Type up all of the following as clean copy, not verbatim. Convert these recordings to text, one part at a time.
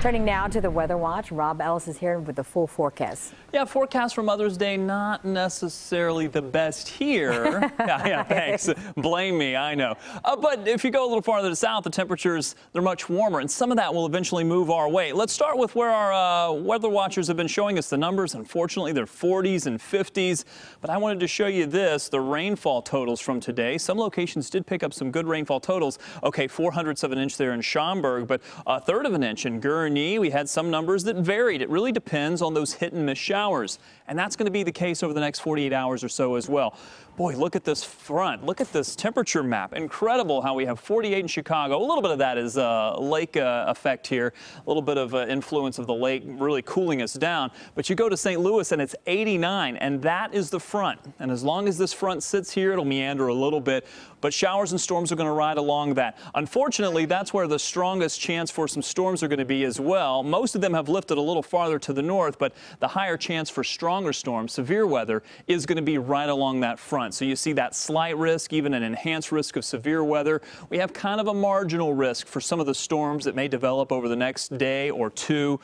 Turning now to the Weather Watch, Robb Ellis is here with the full forecast. Yeah, forecast for Mother's Day, not necessarily the best here. yeah, thanks. Blame me, I know. But if you go a little farther to the south, the temperatures, they're much warmer, and some of that will eventually move our way. Let's start with where our weather watchers have been showing us the numbers. Unfortunately, they're 40s and 50s, but I wanted to show you this, the rainfall totals from today. Some locations did pick up some good rainfall totals. Okay, 0.04 of an inch there in Schaumburg, but 1/3 of an inch in Gurnee. We had some numbers that varied. It really depends on those hit and miss showers, and that's going to be the case over the next 48 hours or so as well. Boy, look at this front. Look at this temperature map. Incredible how we have 48 in Chicago. A little bit of that is lake effect here. A little bit of influence of the lake really cooling us down. But you go to St. Louis and it's 89, and that is the front. And as long as this front sits here, it'll meander a little bit. But showers and storms are going to ride along that. Unfortunately, that's where the strongest chance for some storms are going to be as well. Most of them have lifted a little farther to the north, but the higher chance for stronger storms, severe weather, is going to be right along that front. So you see that slight risk, even an enhanced risk of severe weather. We have kind of a marginal risk for some of the storms that may develop over the next day or two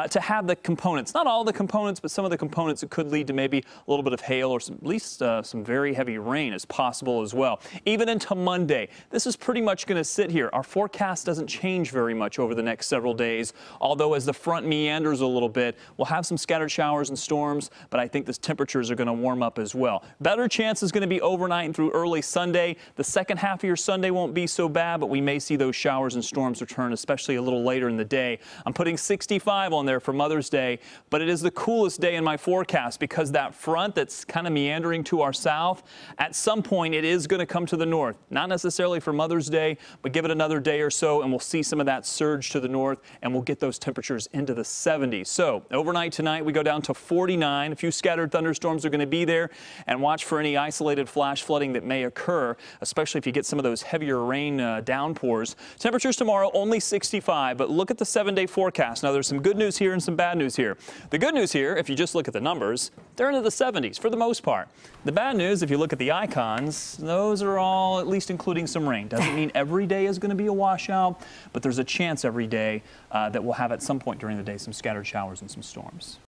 to have the components, not all the components, but some of the components that could lead to maybe a little bit of hail or at least some very heavy rain is possible as well. Even into Monday, this is pretty much going to sit here. Our forecast doesn't change very much over the next several days, although as the front meanders a little bit, we'll have some scattered showers and storms, but I think the temperatures are going to warm up as well. Better chance is going to be overnight and through early Sunday. The second half of your Sunday won't be so bad, but we may see those showers and storms return, especially a little later in the day. I'm putting 65 on there for Mother's Day, but it is the coolest day in my forecast because that front that's kind of meandering to our south, at some point it is going to come to the north. Not necessarily for Mother's Day, but give it another day or so and we'll see some of that surge to the north and we'll get those temperatures into the 70s. So overnight tonight we go down to 49. A few scattered thunderstorms are going to be there, and watch for any isolated flash flooding that may occur, especially if you get some of those heavier rain downpours. Temperatures tomorrow only 65, but look at the 7-day forecast. Now there's some good news here and some bad news here. The good news here, if you just look at the numbers, they're into the 70s for the most part. The bad news, if you look at the icons, those are all at least including some rain. Doesn't mean every day is going to be a washout, but there's a chance every day that we'll have at some point during the day some scattered showers and some storms.